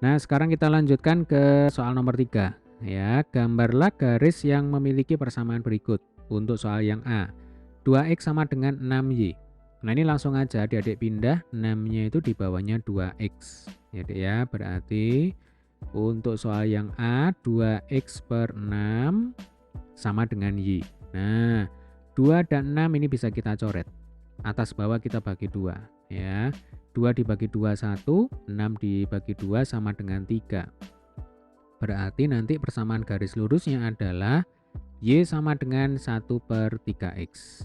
Nah, sekarang kita lanjutkan ke soal nomor 3. Ya, gambarlah garis yang memiliki persamaan berikut. Untuk soal yang A, 2x sama dengan 6y. Nah, ini langsung aja adik-adik pindah 6-nya itu di bawahnya 2x. Ya, Dek ya. Berarti untuk soal yang A, 2x per 6 sama dengan y. Nah, 2 dan 6 ini bisa kita coret. Atas bawah kita bagi 2. Ya, 2 dibagi 2, 1. 6 dibagi 2 sama dengan 3. Berarti nanti persamaan garis lurusnya adalah y sama dengan 1 per 3x.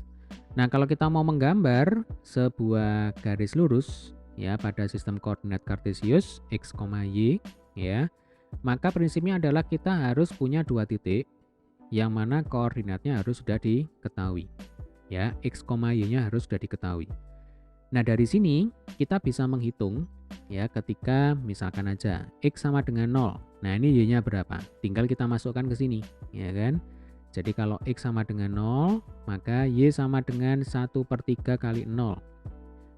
Nah, kalau kita mau menggambar sebuah garis lurus ya pada sistem koordinat kartesius x, y ya, maka prinsipnya adalah kita harus punya dua titik yang mana koordinatnya harus sudah diketahui. Ya, x, y-nya harus sudah diketahui. Nah, dari sini kita bisa menghitung ya ketika misalkan aja x sama dengan 0. Nah, ini y-nya berapa? Tinggal kita masukkan ke sini, ya kan? Jadi kalau x sama dengan 0, maka y sama dengan 1 per 3 kali 0.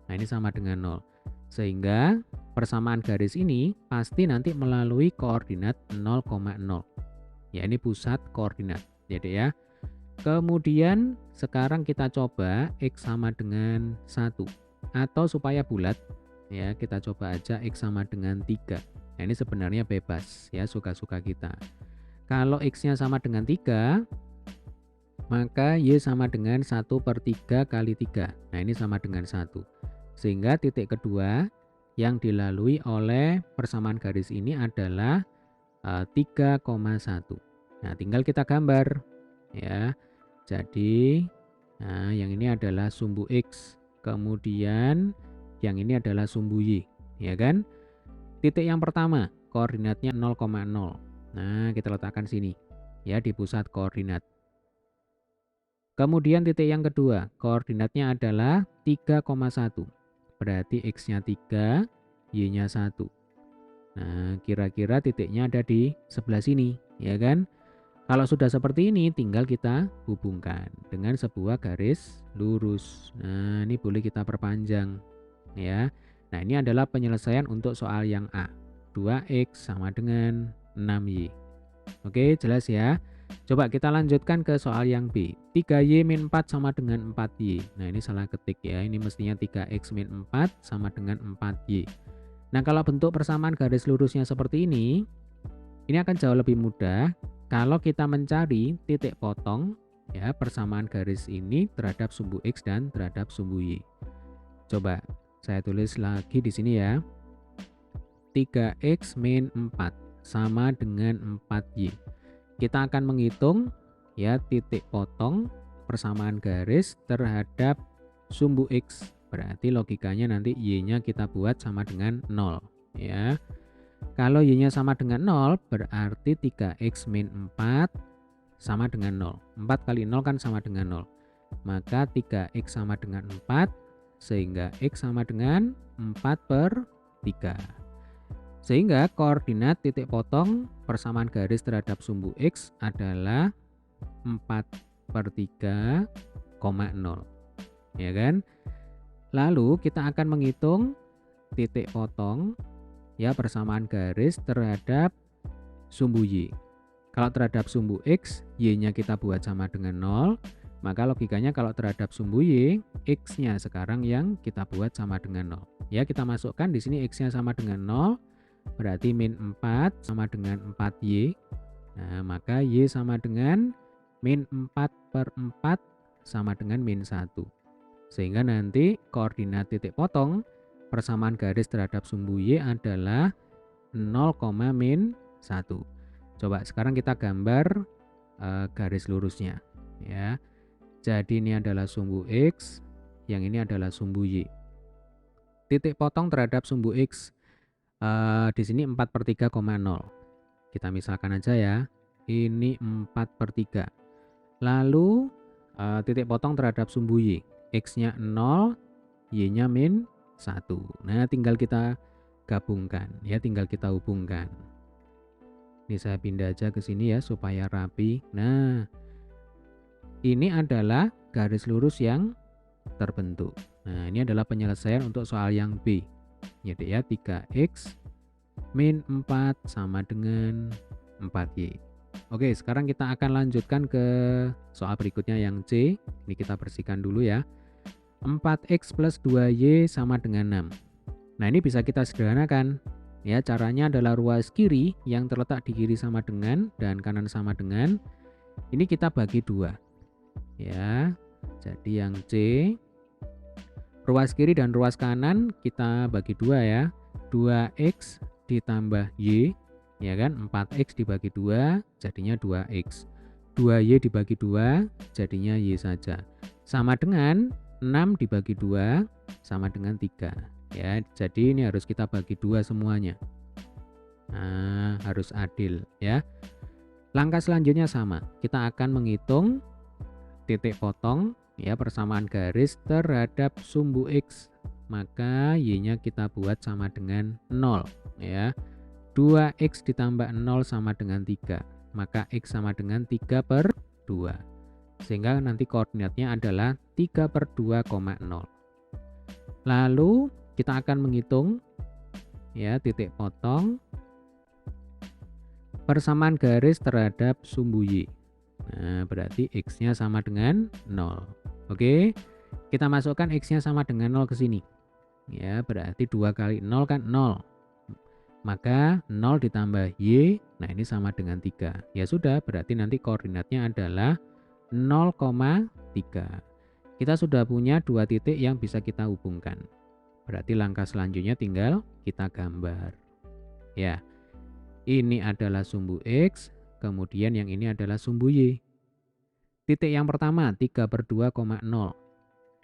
Nah, ini sama dengan 0. Sehingga persamaan garis ini pasti nanti melalui koordinat 0,0. Ya, ini pusat koordinat. Jadi ya. Kemudian sekarang kita coba x sama dengan 1. Atau supaya bulat, ya kita coba aja x sama dengan 3. Nah, ini sebenarnya bebas, ya suka-suka kita. Kalau x-nya sama dengan 3, maka y sama dengan 1 per 3 kali 3. Nah, ini sama dengan 1. Sehingga titik kedua yang dilalui oleh persamaan garis ini adalah 3,1. Nah, tinggal kita gambar. Ya, jadi yang ini adalah sumbu x. Kemudian yang ini adalah sumbu y. Ya kan? Titik yang pertama, koordinatnya 0,0. Nah, kita letakkan sini. Ya, di pusat koordinat. Kemudian titik yang kedua, koordinatnya adalah 3,1. Berarti x-nya 3, y-nya 1. Nah, kira-kira titiknya ada di sebelah sini, ya kan? Kalau sudah seperti ini, tinggal kita hubungkan dengan sebuah garis lurus. Nah, ini boleh kita perpanjang, ya. Nah, ini adalah penyelesaian untuk soal yang A. 2x sama dengan 6y. Oke, jelas ya. Coba kita lanjutkan ke soal yang B. 3y min 4 sama dengan 4y. Nah, ini salah ketik ya. Ini mestinya 3x min 4 sama dengan 4y. Nah, kalau bentuk persamaan garis lurusnya seperti ini akan jauh lebih mudah kalau kita mencari titik potong ya persamaan garis ini terhadap sumbu x dan terhadap sumbu y. Coba saya tulis lagi di sini ya. 3x min 4 sama dengan 4y. Kita akan menghitung ya titik potong persamaan garis terhadap sumbu x. Berarti logikanya nanti y-nya kita buat sama dengan 0 ya. Kalau y-nya sama dengan 0 berarti 3x min 4 sama dengan 0. 4 kali 0 kan sama dengan 0. Maka 3x sama dengan 4 sehingga x sama dengan 4 per 3. Sehingga koordinat titik potong persamaan garis terhadap sumbu x adalah 4 per 3, 0. Ya kan? Lalu kita akan menghitung titik potong ya persamaan garis terhadap sumbu y. Kalau terhadap sumbu x, y-nya kita buat sama dengan 0, maka logikanya kalau terhadap sumbu y, x-nya sekarang yang kita buat sama dengan 0. Ya, kita masukkan di sini x-nya sama dengan 0, berarti min 4 sama dengan 4y. Nah, maka y sama dengan min 4 per 4 sama dengan min 1. Sehingga nanti koordinat titik potong persamaan garis terhadap sumbu y adalah 0, min 1. Coba sekarang kita gambar garis lurusnya ya. Jadi ini adalah sumbu x, yang ini adalah sumbu y. Titik potong terhadap sumbu x di sini 4 per 3, 0. Kita misalkan aja ya. Ini 4 per 3. Lalu titik potong terhadap sumbu y. X-nya 0, y-nya min 1. Nah, tinggal kita gabungkan ya, tinggal kita hubungkan. Ini saya pindah aja ke sini ya supaya rapi. Nah, ini adalah garis lurus yang terbentuk. Nah, ini adalah penyelesaian untuk soal yang B. Jadi ya 3x min 4 sama dengan 4Y. Oke, sekarang kita akan lanjutkan ke soal berikutnya yang C. Ini kita bersihkan dulu ya. 4X plus 2Y sama dengan 6. Nah, ini bisa kita sederhanakan. Ya, caranya adalah ruas kiri yang terletak di kiri sama dengan dan kanan sama dengan. Ini kita bagi 2. Ya. Jadi yang C, ruas kiri dan ruas kanan kita bagi 2 ya. 2X ditambah Y, ya kan? 4X dibagi 2 jadinya 2X. 2Y dibagi 2 jadinya Y saja. Sama dengan 6 dibagi 2 sama dengan 3. Ya, jadi ini harus kita bagi 2 semuanya. Nah, harus adil ya. Langkah selanjutnya sama. Kita akan menghitung titik potong ya, persamaan garis terhadap sumbu X. Maka Y-nya kita buat sama dengan 0 ya. 2X ditambah 0 sama dengan 3. Maka X sama dengan 3/2. Sehingga nanti koordinatnya adalah 3/2,0. Lalu kita akan menghitung ya titik potong persamaan garis terhadap sumbu Y. Nah, berarti X-nya sama dengan 0. Oke, kita masukkan X-nya sama dengan 0 ke sini. Ya, berarti 2 kali 0 kan 0. Maka 0 ditambah Y, nah ini sama dengan 3. Ya sudah, berarti nanti koordinatnya adalah 0,3. Kita sudah punya 2 titik yang bisa kita hubungkan. Berarti langkah selanjutnya tinggal kita gambar. Ya, ini adalah sumbu X, kemudian yang ini adalah sumbu Y. Titik yang pertama 3/2,0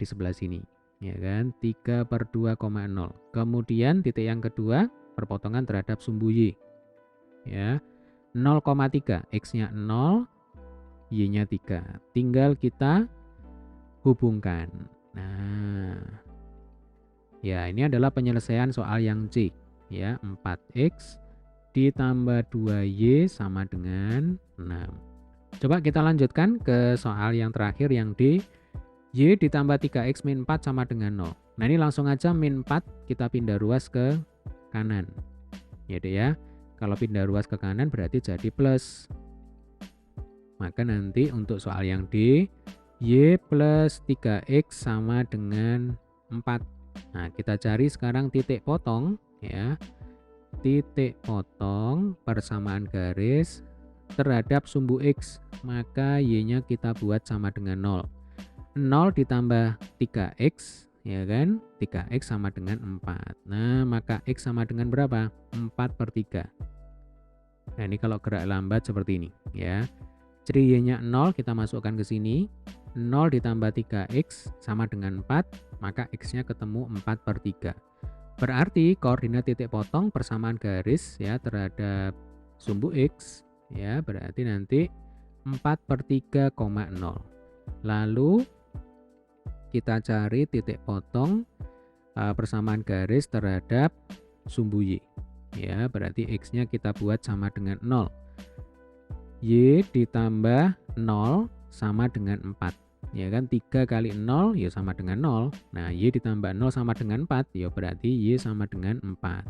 di sebelah sini, ya kan? 3/2,0. Kemudian titik yang kedua perpotongan terhadap sumbu Y. Ya. 0,3, X-nya 0, Y-nya 3. Tinggal kita hubungkan. Nah, ya ini adalah penyelesaian soal yang C. Ya, 4X ditambah 2Y sama dengan 6. Coba kita lanjutkan ke soal yang terakhir yang D. Y ditambah 3X min 4 sama dengan 0. Nah, ini langsung aja min 4 kita pindah ruas ke kanan. Ya deh ya. Kalau pindah ruas ke kanan berarti jadi plus. Maka nanti untuk soal yang D, Y plus 3X sama dengan 4. Nah, kita cari sekarang titik potong ya. Titik potong persamaan garis terhadap sumbu X, maka Y-nya kita buat sama dengan 0. 0 ditambah 3X, ya kan? 3X sama dengan 4. Nah, maka X sama dengan berapa? 4/3. Nah, ini kalau gerak lambat seperti ini, ya. Jadi Y-nya 0 kita masukkan ke sini. 0 ditambah 3X sama dengan 4, maka X-nya ketemu 4/3. Berarti koordinat titik potong persamaan garis ya terhadap sumbu X ya, berarti nanti 4/3,0. Lalu kita cari titik potong persamaan garis terhadap sumbu Y. Ya, berarti X-nya kita buat sama dengan 0. Y ditambah 0 sama dengan 4. Ya kan, 3 kali 0 ya sama dengan 0. Nah, Y ditambah 0 sama dengan 4, ya berarti Y sama dengan 4.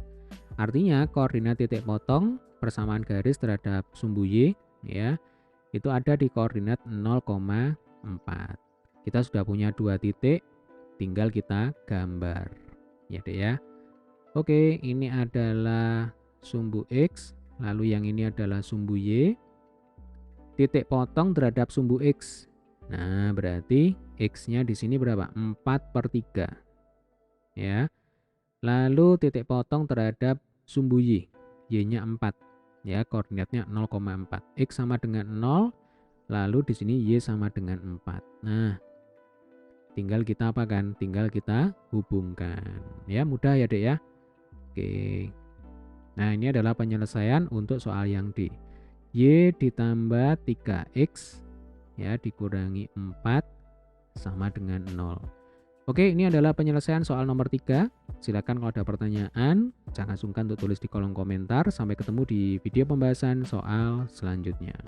Artinya koordinat titik potong persamaan garis terhadap sumbu Y ya, itu ada di koordinat 0,4. Kita sudah punya 2 titik, tinggal kita gambar. Ya deh ya. Oke, ini adalah sumbu X, lalu yang ini adalah sumbu Y. Titik potong terhadap sumbu X. Nah, berarti X-nya di sini berapa? 4/3. Ya. Lalu titik potong terhadap sumbu Y. Y-nya 4. Ya, koordinatnya 0,4. X sama dengan 0, lalu di sini Y sama dengan 4. Nah, tinggal kita apa kan? Tinggal kita hubungkan. Ya, mudah ya, Dek ya. Oke. Nah, ini adalah penyelesaian untuk soal yang D. Y ditambah 3X ya dikurangi 4 sama dengan 0. Oke, ini adalah penyelesaian soal nomor 3. Silakan kalau ada pertanyaan, jangan sungkan untuk tulis di kolom komentar. Sampai ketemu di video pembahasan soal selanjutnya.